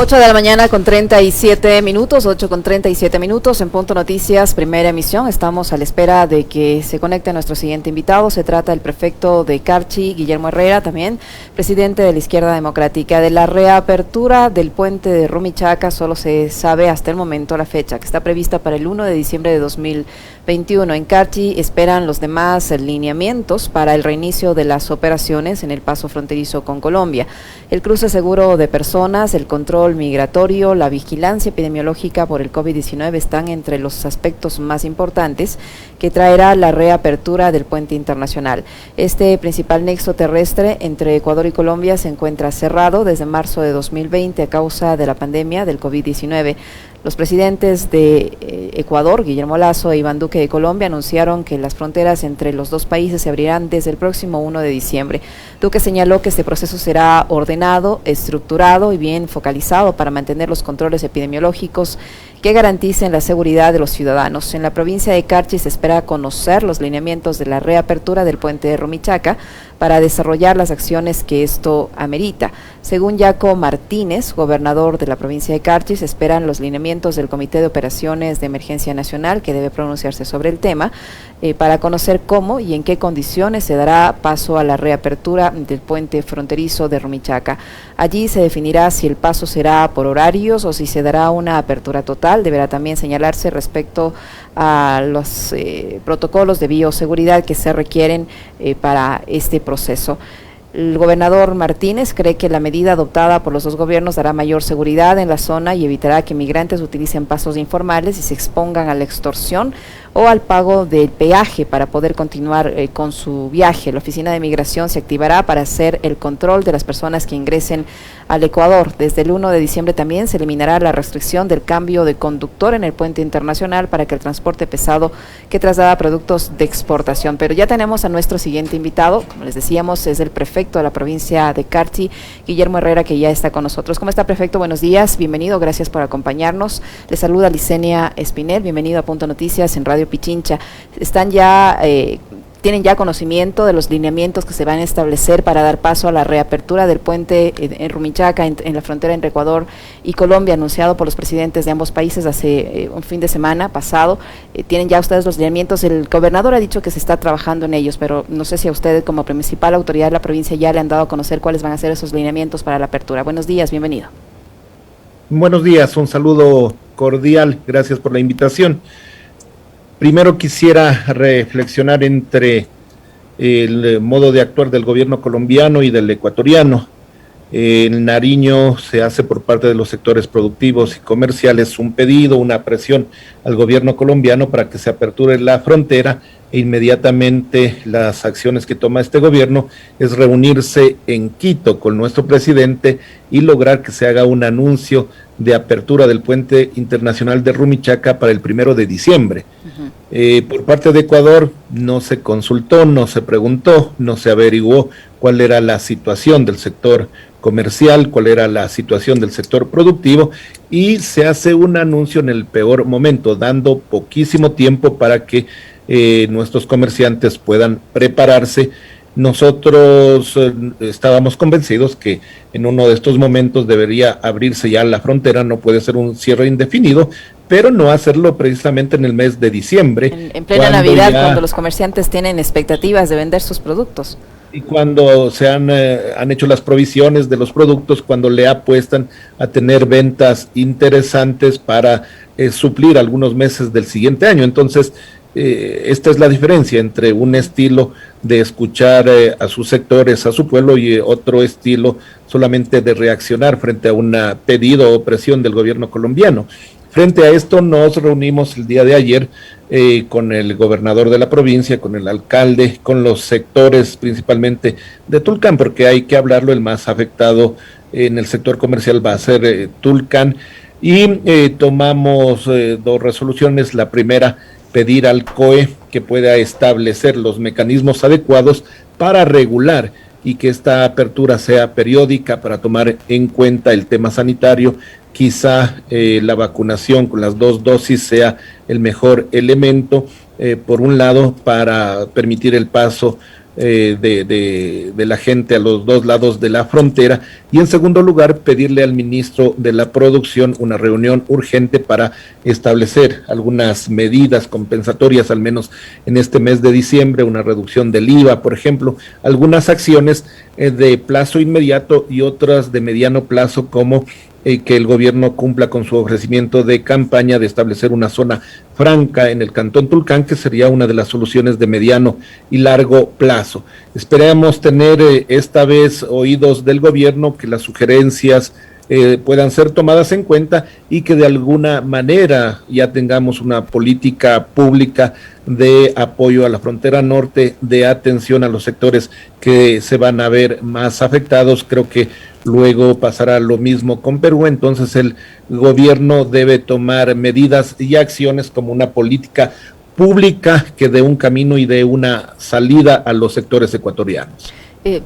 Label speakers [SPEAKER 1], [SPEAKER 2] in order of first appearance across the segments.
[SPEAKER 1] 8 de la mañana con 37 minutos, 8 con 37 minutos en Punto Noticias, primera emisión. Estamos a la espera de que se conecte nuestro siguiente invitado. Se trata del prefecto de Carchi, Guillermo Herrera, también presidente de la Izquierda Democrática. De la reapertura del puente de Rumichaca solo se sabe hasta el momento la fecha, que está prevista para el 1 de diciembre de 2021. En Carchi esperan los demás lineamientos para el reinicio de las operaciones en el paso fronterizo con Colombia. El cruce seguro de personas, el control migratorio, la vigilancia epidemiológica por el COVID-19 están entre los aspectos más importantes que traerá la reapertura del puente internacional. Este principal nexo terrestre entre Ecuador y Colombia se encuentra cerrado desde marzo de 2020 a causa de la pandemia del COVID-19. Los presidentes de Ecuador, Guillermo Lasso e Iván Duque de Colombia, anunciaron que las fronteras entre los dos países se abrirán desde el próximo 1 de diciembre. Duque señaló que este proceso será ordenado, estructurado y bien focalizado para mantener los controles epidemiológicos que garanticen la seguridad de los ciudadanos. En la provincia de Carchi se espera conocer los lineamientos de la reapertura del puente de Rumichaca para desarrollar las acciones que esto amerita. Según Jaco Martínez, gobernador de la provincia de Carchi, se esperan los lineamientos del Comité de Operaciones de Emergencia Nacional, que debe pronunciarse sobre el tema, para conocer cómo y en qué condiciones se dará paso a la reapertura del puente fronterizo de Rumichaca. Allí se definirá si el paso será por horarios o si se dará una apertura total. Deberá también señalarse respecto a los protocolos de bioseguridad que se requieren para este proceso. El gobernador Martínez cree que la medida adoptada por los dos gobiernos dará mayor seguridad en la zona y evitará que migrantes utilicen pasos informales y se expongan a la extorsión o al pago del peaje para poder continuar con su viaje. La Oficina de Migración se activará para hacer el control de las personas que ingresen al Ecuador. Desde el 1 de diciembre también se eliminará la restricción del cambio de conductor en el puente internacional para que el transporte pesado que traslada productos de exportación. Pero ya tenemos a nuestro siguiente invitado, como les decíamos, es el prefecto de la provincia de Carchi, Guillermo Herrera, que ya está con nosotros. ¿Cómo está, prefecto? Buenos días, bienvenido, gracias por acompañarnos. Le saluda Licenia Espinel, bienvenido a Punto Noticias en Radio Pichincha. ¿Tienen ya conocimiento de los lineamientos que se van a establecer para dar paso a la reapertura del puente en Rumichaca, en la frontera entre Ecuador y Colombia, anunciado por los presidentes de ambos países hace un fin de semana pasado? ¿Tienen ya ustedes los lineamientos? El gobernador ha dicho que se está trabajando en ellos, pero no sé si a ustedes como principal autoridad de la provincia ya le han dado a conocer cuáles van a ser esos lineamientos para la apertura. Buenos días, bienvenido.
[SPEAKER 2] Buenos días, un saludo cordial, gracias por la invitación. Primero quisiera reflexionar entre el modo de actuar del gobierno colombiano y del ecuatoriano. En Nariño se hace por parte de los sectores productivos y comerciales un pedido, una presión al gobierno colombiano para que se aperture la frontera e inmediatamente las acciones que toma este gobierno es reunirse en Quito con nuestro presidente y lograr que se haga un anuncio de apertura del puente internacional de Rumichaca para el 1 de diciembre. Por parte de Ecuador no se consultó, no se preguntó, no se averiguó cuál era la situación del sector comercial, cuál era la situación del sector productivo, y se hace un anuncio en el peor momento, dando poquísimo tiempo para que nuestros comerciantes puedan prepararse. Nosotros estábamos convencidos que en uno de estos momentos debería abrirse ya la frontera, no puede ser un cierre indefinido, pero no hacerlo precisamente en el mes de diciembre.
[SPEAKER 1] En plena Navidad, cuando los comerciantes tienen expectativas de vender sus productos.
[SPEAKER 2] Y cuando se han hecho las provisiones de los productos, cuando le apuestan a tener ventas interesantes para suplir algunos meses del siguiente año. Entonces, esta es la diferencia entre un estilo de escuchar a sus sectores, a su pueblo, y otro estilo solamente de reaccionar frente a un pedido o presión del gobierno colombiano. Frente a esto nos reunimos el día de ayer con el gobernador de la provincia, con el alcalde, con los sectores principalmente de Tulcán, porque hay que hablarlo, el más afectado en el sector comercial va a ser Tulcán, y tomamos dos resoluciones. La primera, pedir al COE que pueda establecer los mecanismos adecuados para regular y que esta apertura sea periódica para tomar en cuenta el tema sanitario. Quizá la vacunación con las 2 dosis sea el mejor elemento, por un lado, para permitir el paso de la gente a los dos lados de la frontera, y en segundo lugar pedirle al ministro de la Producción una reunión urgente para establecer algunas medidas compensatorias, al menos en este mes de diciembre, una reducción del IVA, por ejemplo, algunas acciones de plazo inmediato y otras de mediano plazo, como que el gobierno cumpla con su ofrecimiento de campaña de establecer una zona franca en el Cantón Tulcán, que sería una de las soluciones de mediano y largo plazo. Esperamos tener esta vez oídos del gobierno, que las sugerencias puedan ser tomadas en cuenta y que de alguna manera ya tengamos una política pública de apoyo a la frontera norte, de atención a los sectores que se van a ver más afectados. Creo que luego pasará lo mismo con Perú, entonces el gobierno debe tomar medidas y acciones como una política pública que dé un camino y dé una salida a los sectores ecuatorianos.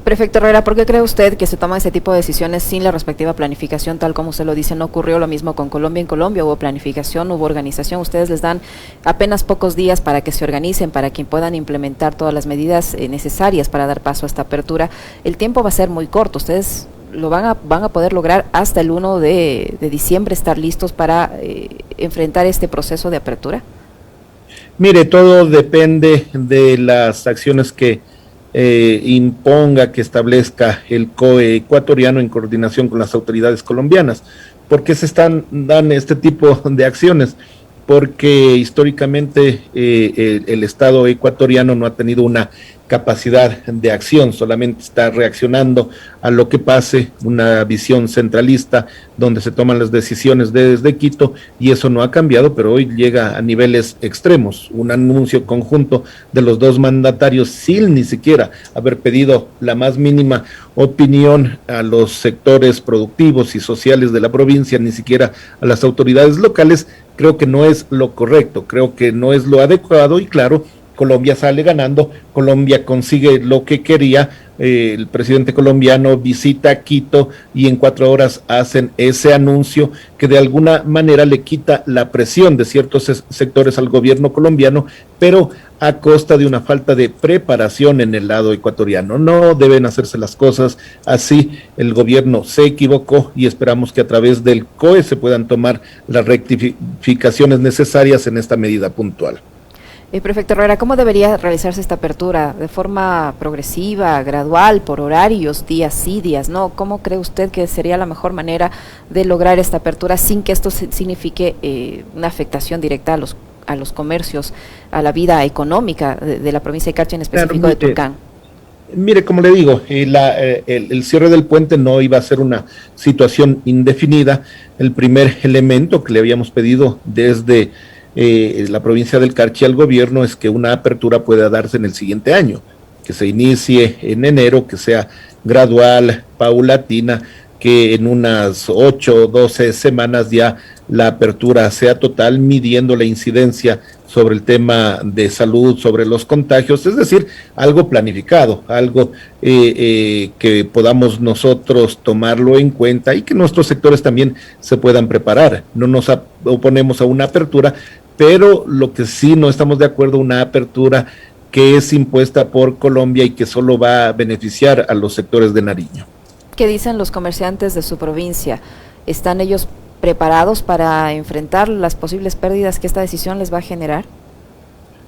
[SPEAKER 1] Prefecto Herrera, ¿por qué cree usted que se toman ese tipo de decisiones sin la respectiva planificación, tal como usted lo dice? ¿No ocurrió lo mismo con Colombia? En Colombia hubo planificación, hubo organización, ustedes les dan apenas pocos días para que se organicen, para que puedan implementar todas las medidas necesarias para dar paso a esta apertura. El tiempo va a ser muy corto, ustedes lo van a poder lograr hasta el 1 de diciembre, estar listos para enfrentar este proceso de apertura.
[SPEAKER 2] Mire, todo depende de las acciones que imponga, que establezca el COE ecuatoriano en coordinación con las autoridades colombianas. ¿Por qué se dan este tipo de acciones? Porque históricamente el Estado ecuatoriano no ha tenido una capacidad de acción, solamente está reaccionando a lo que pase, una visión centralista donde se toman las decisiones desde Quito, y eso no ha cambiado, pero hoy llega a niveles extremos, un anuncio conjunto de los dos mandatarios sin ni siquiera haber pedido la más mínima opinión a los sectores productivos y sociales de la provincia, ni siquiera a las autoridades locales. Creo que no es lo correcto, creo que no es lo adecuado, y claro, Colombia sale ganando, Colombia consigue lo que quería, el presidente colombiano visita Quito y en 4 horas hacen ese anuncio que de alguna manera le quita la presión de ciertos sectores al gobierno colombiano, pero a costa de una falta de preparación en el lado ecuatoriano. No deben hacerse las cosas así, el gobierno se equivocó y esperamos que a través del COE se puedan tomar las rectificaciones necesarias en esta medida puntual.
[SPEAKER 1] Prefecto Herrera, ¿cómo debería realizarse esta apertura? ¿De forma progresiva, gradual, por horarios, días sí, días no? ¿Cómo cree usted que sería la mejor manera de lograr esta apertura sin que esto signifique una afectación directa a los comercios, a la vida económica de la provincia de Carchi, en específico claro, de Tulcán?
[SPEAKER 2] Mire, como le digo, el cierre del puente no iba a ser una situación indefinida. El primer elemento que le habíamos pedido desde la provincia del Carchi al gobierno es que una apertura pueda darse en el siguiente año, que se inicie en enero, que sea gradual, paulatina, que en unas 8 o 12 semanas ya la apertura sea total, midiendo la incidencia sobre el tema de salud, sobre los contagios, es decir, algo planificado, algo que podamos nosotros tomarlo en cuenta y que nuestros sectores también se puedan preparar. No nos oponemos a una apertura, pero lo que sí no estamos de acuerdo, una apertura que es impuesta por Colombia y que solo va a beneficiar a los sectores de Nariño.
[SPEAKER 1] ¿Qué dicen los comerciantes de su provincia? ¿Están ellos preparados para enfrentar las posibles pérdidas que esta decisión les va a generar?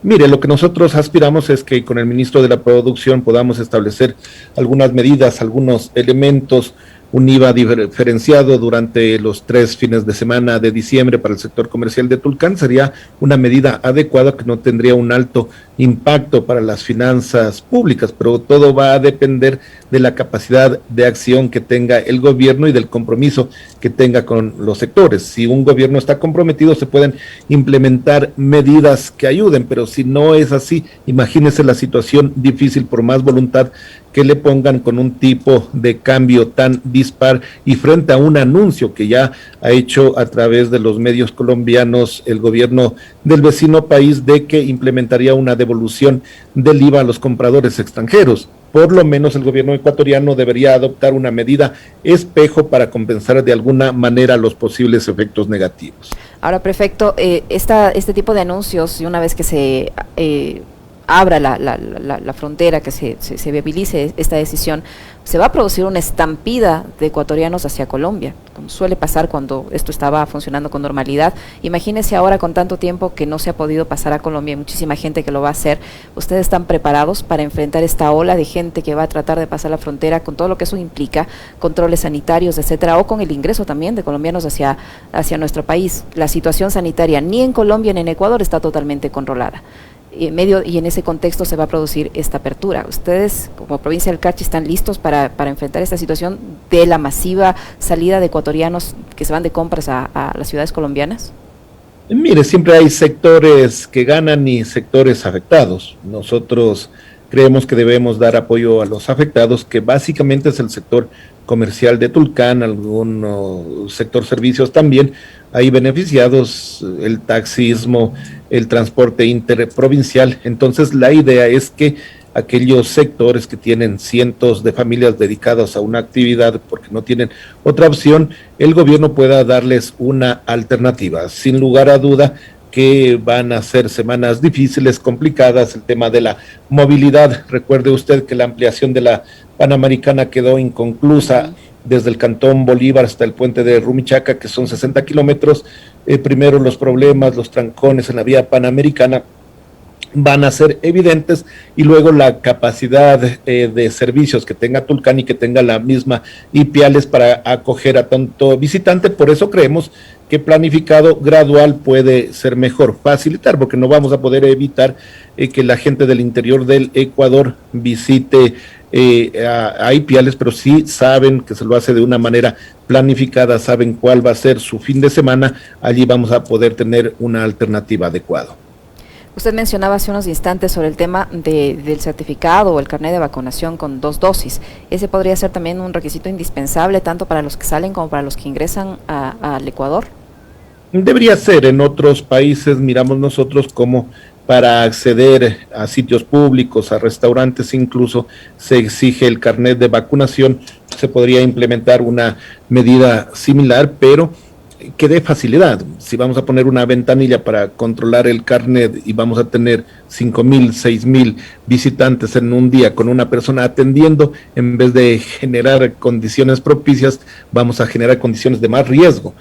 [SPEAKER 2] Mire, lo que nosotros aspiramos es que con el ministro de la Producción podamos establecer algunas medidas, algunos elementos, un IVA diferenciado durante los 3 fines de semana de diciembre para el sector comercial de Tulcán. Sería una medida adecuada que no tendría un alto impacto para las finanzas públicas, pero todo va a depender de la capacidad de acción que tenga el gobierno y del compromiso que tenga con los sectores. Si un gobierno está comprometido, se pueden implementar medidas que ayuden, pero si no es así, imagínese la situación difícil, por más voluntad que le pongan con un tipo de cambio tan dispar y frente a un anuncio que ya ha hecho a través de los medios colombianos el gobierno del vecino país de que implementaría una devolución del IVA a los compradores extranjeros. Por lo menos el gobierno ecuatoriano debería adoptar una medida espejo para compensar de alguna manera los posibles efectos negativos.
[SPEAKER 1] Ahora, prefecto, este tipo de anuncios, y una vez que se abra la frontera, que se viabilice esta decisión, se va a producir una estampida de ecuatorianos hacia Colombia, como suele pasar cuando esto estaba funcionando con normalidad. Imagínense ahora con tanto tiempo que no se ha podido pasar a Colombia, hay muchísima gente que lo va a hacer. ¿Ustedes están preparados para enfrentar esta ola de gente que va a tratar de pasar la frontera con todo lo que eso implica, controles sanitarios, etcétera, o con el ingreso también de colombianos hacia nuestro país? La situación sanitaria ni en Colombia ni en Ecuador está totalmente controlada. Y en ese contexto se va a producir esta apertura. ¿Ustedes, como provincia del Carchi, están listos para enfrentar esta situación de la masiva salida de ecuatorianos que se van de compras a las ciudades colombianas?
[SPEAKER 2] Mire, siempre hay sectores que ganan y sectores afectados. Nosotros creemos que debemos dar apoyo a los afectados, que básicamente es el sector comercial de Tulcán, algún sector servicios también. Hay beneficiados, el taxismo, el transporte interprovincial. Entonces la idea es que aquellos sectores que tienen cientos de familias dedicadas a una actividad porque no tienen otra opción, el gobierno pueda darles una alternativa. Sin lugar a duda que van a ser semanas difíciles, complicadas, el tema de la movilidad. Recuerde usted que la ampliación de la Panamericana quedó inconclusa desde el Cantón Bolívar hasta el puente de Rumichaca, que son 60 kilómetros. Primero los problemas, los trancones en la vía Panamericana van a ser evidentes, y luego la capacidad de servicios que tenga Tulcán y que tenga la misma Ipiales para acoger a tanto visitante. Por eso creemos que planificado gradual puede ser mejor, facilitar, porque no vamos a poder evitar que la gente del interior del Ecuador visite a Ipiales, pero sí saben que se lo hace de una manera planificada, saben cuál va a ser su fin de semana, allí vamos a poder tener una alternativa adecuada.
[SPEAKER 1] Usted mencionaba hace unos instantes sobre el tema del certificado o el carnet de vacunación con 2 dosis. ¿Ese podría ser también un requisito indispensable tanto para los que salen como para los que ingresan al Ecuador?
[SPEAKER 2] Debería ser. En otros países miramos nosotros como para acceder a sitios públicos, a restaurantes incluso, se exige el carnet de vacunación. Se podría implementar una medida similar, pero que dé facilidad. Si vamos a poner una ventanilla para controlar el carnet y vamos a tener 5,000, 6,000 visitantes en un día con una persona atendiendo, en vez de generar condiciones propicias, vamos a generar condiciones de más riesgo.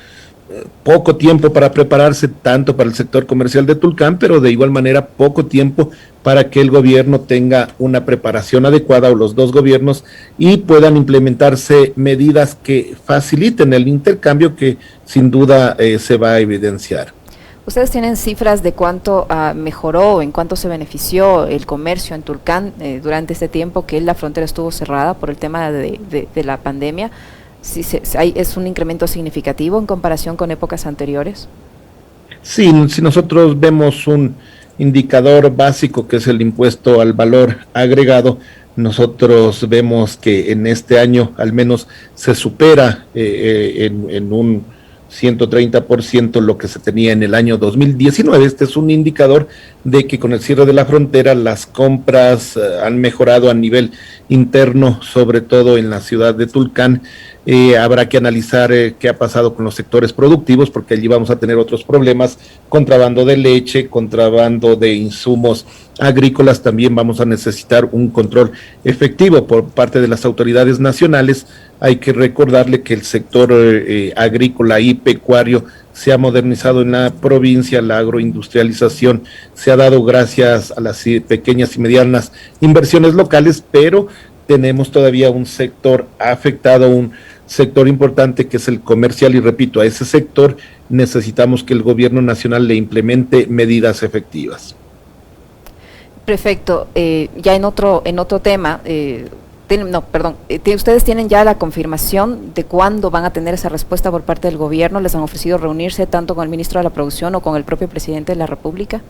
[SPEAKER 2] Poco tiempo para prepararse, tanto para el sector comercial de Tulcán, pero de igual manera poco tiempo para que el gobierno tenga una preparación adecuada, o los dos gobiernos, y puedan implementarse medidas que faciliten el intercambio que sin duda se va a evidenciar.
[SPEAKER 1] ¿Ustedes tienen cifras de cuánto mejoró, en cuánto se benefició el comercio en Tulcán durante este tiempo que la frontera estuvo cerrada por el tema de la pandemia? ¿Sí, es un incremento significativo en comparación con épocas anteriores?
[SPEAKER 2] Sí, si nosotros vemos un indicador básico que es el impuesto al valor agregado, nosotros vemos que en este año al menos se supera en un 130% lo que se tenía en el año 2019. Este es un indicador de que con el cierre de la frontera las compras han mejorado a nivel interno, sobre todo en la ciudad de Tulcán. Habrá que analizar qué ha pasado con los sectores productivos, porque allí vamos a tener otros problemas, contrabando de leche, contrabando de insumos agrícolas. También vamos a necesitar un control efectivo por parte de las autoridades nacionales. Hay que recordarle que el sector agrícola y pecuario se ha modernizado en la provincia, la agroindustrialización se ha dado gracias a las pequeñas y medianas inversiones locales, pero tenemos todavía un sector afectado, un sector importante que es el comercial, y repito, a ese sector necesitamos que el gobierno nacional le implemente medidas efectivas.
[SPEAKER 1] Perfecto. Ya en otro tema, ¿ustedes tienen ya la confirmación de cuándo van a tener esa respuesta por parte del gobierno? ¿Les han ofrecido reunirse tanto con el ministro de la Producción o con el propio presidente de la República?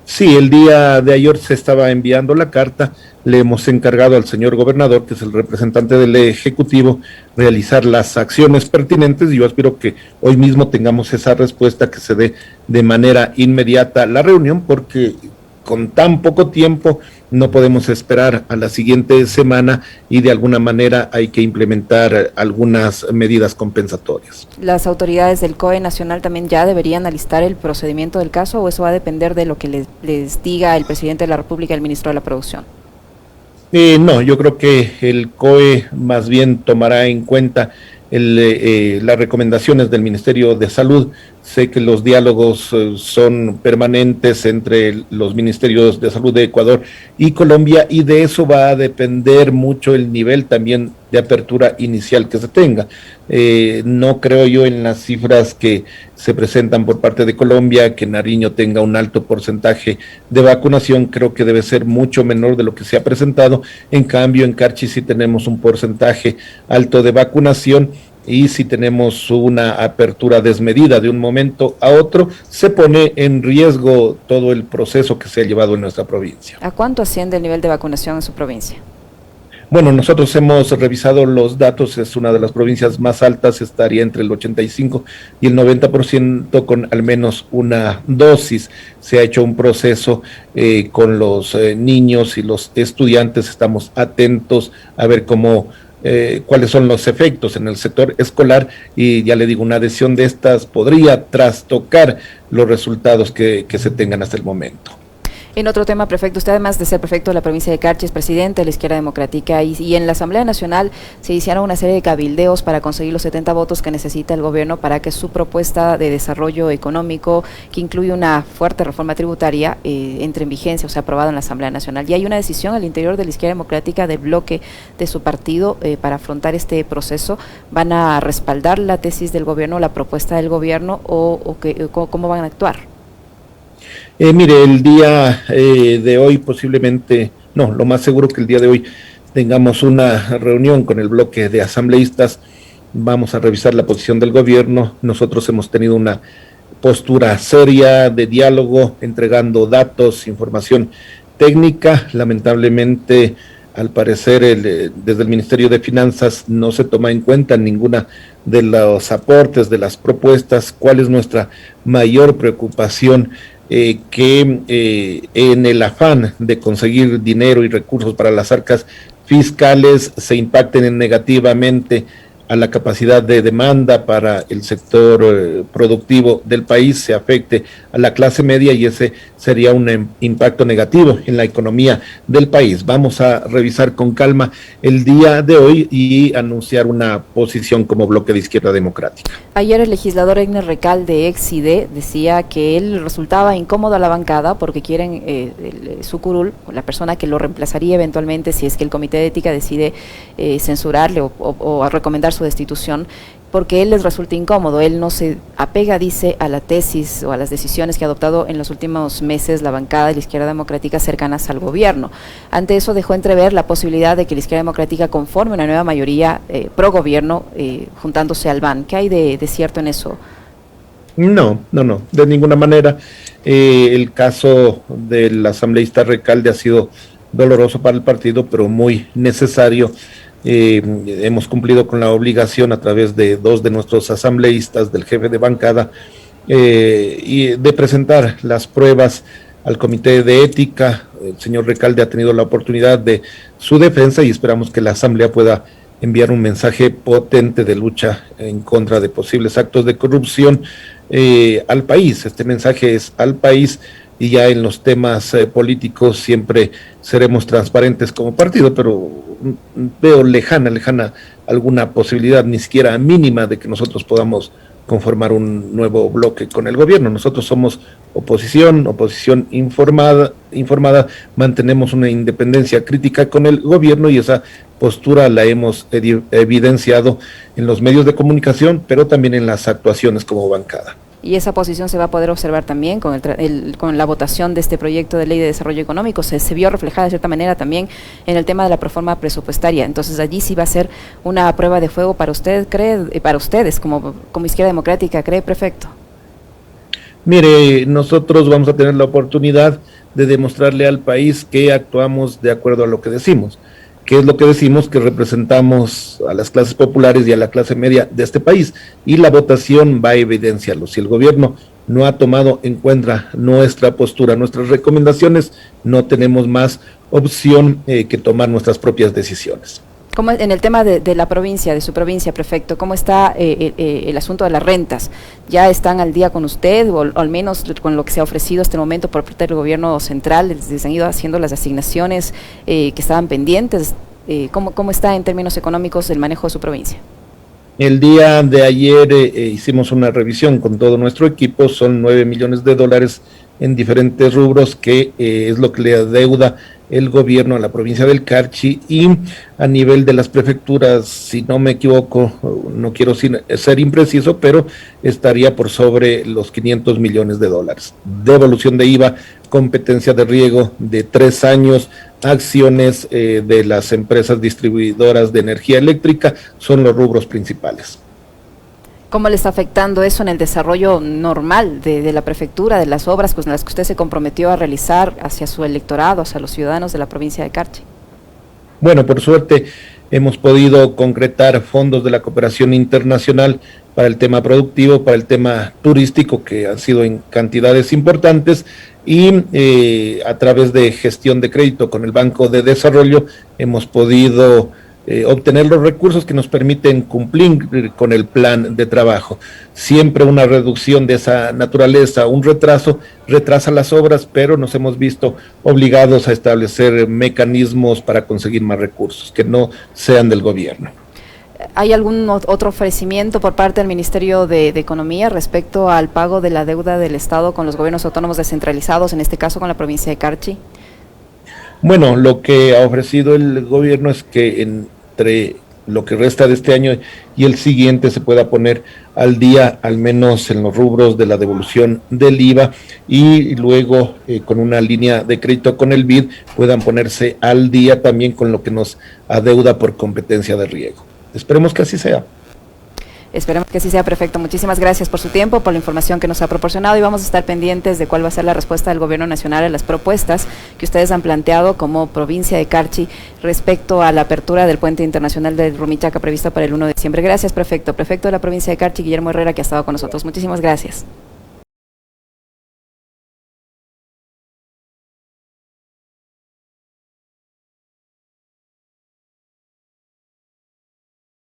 [SPEAKER 2] Sí, el día de ayer se estaba enviando la carta, le hemos encargado al señor gobernador, que es el representante del Ejecutivo, realizar las acciones pertinentes, y yo aspiro que hoy mismo tengamos esa respuesta, que se dé de manera inmediata la reunión, porque con tan poco tiempo no podemos esperar a la siguiente semana y de alguna manera hay que implementar algunas medidas compensatorias.
[SPEAKER 1] ¿Las autoridades del COE Nacional también ya deberían alistar el procedimiento del caso o eso va a depender de lo que les diga el presidente de la República y el ministro de la Producción?
[SPEAKER 2] No, yo creo que el COE más bien tomará en cuenta las recomendaciones del Ministerio de Salud. Sé que los diálogos son permanentes entre los Ministerios de Salud de Ecuador y Colombia y de eso va a depender mucho el nivel también de apertura inicial que se tenga. No creo yo en las cifras que se presentan por parte de Colombia, que Nariño tenga un alto porcentaje de vacunación, creo que debe ser mucho menor de lo que se ha presentado. En cambio, en Carchi sí tenemos un porcentaje alto de vacunación y si tenemos una apertura desmedida de un momento a otro, se pone en riesgo todo el proceso que se ha llevado en nuestra provincia.
[SPEAKER 1] ¿A cuánto asciende el nivel de vacunación en su provincia?
[SPEAKER 2] Bueno, nosotros hemos revisado los datos, es una de las provincias más altas, estaría entre el 85 y el 90% con al menos una dosis. Se ha hecho un proceso con los niños y los estudiantes, estamos atentos a ver cuáles son los efectos en el sector escolar y ya le digo, una adhesión de estas podría trastocar los resultados que se tengan hasta el momento.
[SPEAKER 1] En otro tema, prefecto, usted además de ser prefecto de la provincia de Carchi es presidente de la Izquierda Democrática y en la Asamblea Nacional se iniciaron una serie de cabildeos para conseguir los 70 votos que necesita el gobierno para que su propuesta de desarrollo económico, que incluye una fuerte reforma tributaria, entre en vigencia, o sea, aprobado en la Asamblea Nacional. Y hay una decisión al interior de la Izquierda Democrática del bloque de su partido para afrontar este proceso. ¿Van a respaldar la tesis del gobierno, la propuesta del gobierno o cómo van a actuar?
[SPEAKER 2] Mire, el día de hoy posiblemente, no, lo más seguro que el día de hoy tengamos una reunión con el bloque de asambleístas, vamos a revisar la posición del gobierno. Nosotros hemos tenido una postura seria de diálogo, entregando datos, información técnica. Lamentablemente, al parecer, desde el Ministerio de Finanzas no se toma en cuenta ninguna de los aportes, de las propuestas. ¿Cuál es nuestra mayor preocupación? Que en el afán de conseguir dinero y recursos para las arcas fiscales se impacten negativamente a la capacidad de demanda para el sector productivo del país, se afecte a la clase media y ese sería un impacto negativo en la economía del país. Vamos a revisar con calma el día de hoy y anunciar una posición como bloque de Izquierda Democrática.
[SPEAKER 1] Ayer el legislador Egner Recalde, ex CIDE, decía que él resultaba incómodo a la bancada porque quieren su curul, la persona que lo reemplazaría eventualmente si es que el Comité de Ética decide censurarle o recomendar su destitución, porque él les resulta incómodo, él no se apega, dice, a la tesis o a las decisiones que ha adoptado en los últimos meses la bancada de la Izquierda Democrática cercanas al gobierno. Ante eso dejó entrever la posibilidad de que la Izquierda Democrática conforme una nueva mayoría pro gobierno juntándose al BAN. ¿Qué hay de cierto en eso?
[SPEAKER 2] No, de ninguna manera. El caso del asambleísta Recalde ha sido doloroso para el partido, pero muy necesario. Hemos cumplido con la obligación a través de 2 de nuestros asambleístas, del jefe de bancada, y de presentar las pruebas al Comité de Ética. El señor Recalde ha tenido la oportunidad de su defensa y esperamos que la Asamblea pueda enviar un mensaje potente de lucha en contra de posibles actos de corrupción al país. Este mensaje es al país y ya en los temas políticos siempre seremos transparentes como partido, pero veo lejana alguna posibilidad, ni siquiera mínima, de que nosotros podamos conformar un nuevo bloque con el gobierno. Nosotros somos oposición informada, mantenemos una independencia crítica con el gobierno y esa postura la hemos evidenciado en los medios de comunicación, pero también en las actuaciones como bancada.
[SPEAKER 1] Y esa posición se va a poder observar también con la votación de este proyecto de ley de desarrollo económico. Se vio reflejada de cierta manera también en el tema de la reforma presupuestaria. Entonces allí sí va a ser una prueba de fuego para usted, ¿cree? Para ustedes como Izquierda Democrática, ¿cree, prefecto?
[SPEAKER 2] Mire, nosotros vamos a tener la oportunidad de demostrarle al país que actuamos de acuerdo a lo que decimos. ¿Qué es lo que decimos? Que representamos a las clases populares y a la clase media de este país, y la votación va a evidenciarlo. Si el gobierno no ha tomado en cuenta nuestra postura, nuestras recomendaciones, no tenemos más opción que tomar nuestras propias decisiones.
[SPEAKER 1] ¿Cómo, en el tema de la provincia, de su provincia, prefecto, cómo está el asunto de las rentas? ¿Ya están al día con usted o al menos con lo que se ha ofrecido hasta el momento por parte del gobierno central? ¿Se han ido haciendo las asignaciones que estaban pendientes? ¿Cómo está en términos económicos el manejo de su provincia?
[SPEAKER 2] El día de ayer hicimos una revisión con todo nuestro equipo, son 9 millones de dólares en diferentes rubros, que es lo que le adeuda el gobierno a la provincia del Carchi, y a nivel de las prefecturas, si no me equivoco, no quiero ser impreciso, pero estaría por sobre los 500 millones de dólares. Devolución de IVA, competencia de riego de 3 años, acciones de las empresas distribuidoras de energía eléctrica, son los rubros principales.
[SPEAKER 1] ¿Cómo le está afectando eso en el desarrollo normal de la prefectura, de las obras con las que usted se comprometió a realizar hacia su electorado, hacia los ciudadanos de la provincia de Carchi?
[SPEAKER 2] Bueno, por suerte hemos podido concretar fondos de la cooperación internacional para el tema productivo, para el tema turístico, que han sido en cantidades importantes, y a través de gestión de crédito con el Banco de Desarrollo hemos podido obtener los recursos que nos permiten cumplir con el plan de trabajo. Siempre una reducción de esa naturaleza, un retraso, retrasa las obras, pero nos hemos visto obligados a establecer mecanismos para conseguir más recursos, que no sean del gobierno.
[SPEAKER 1] ¿Hay algún otro ofrecimiento por parte del Ministerio de Economía respecto al pago de la deuda del Estado con los gobiernos autónomos descentralizados, en este caso con la provincia de Carchi?
[SPEAKER 2] Bueno, lo que ha ofrecido el gobierno es que entre lo que resta de este año y el siguiente se pueda poner al día, al menos en los rubros de la devolución del IVA, y luego con una línea de crédito con el BID puedan ponerse al día también con lo que nos adeuda por competencia de riego. Esperemos que así sea.
[SPEAKER 1] Esperemos que así sea, prefecto. Muchísimas gracias por su tiempo, por la información que nos ha proporcionado, y vamos a estar pendientes de cuál va a ser la respuesta del gobierno nacional a las propuestas que ustedes han planteado como provincia de Carchi respecto a la apertura del puente internacional de Rumichaca prevista para el 1 de diciembre. Gracias, prefecto. Prefecto de la provincia de Carchi, Guillermo Herrera, que ha estado con nosotros. Muchísimas gracias.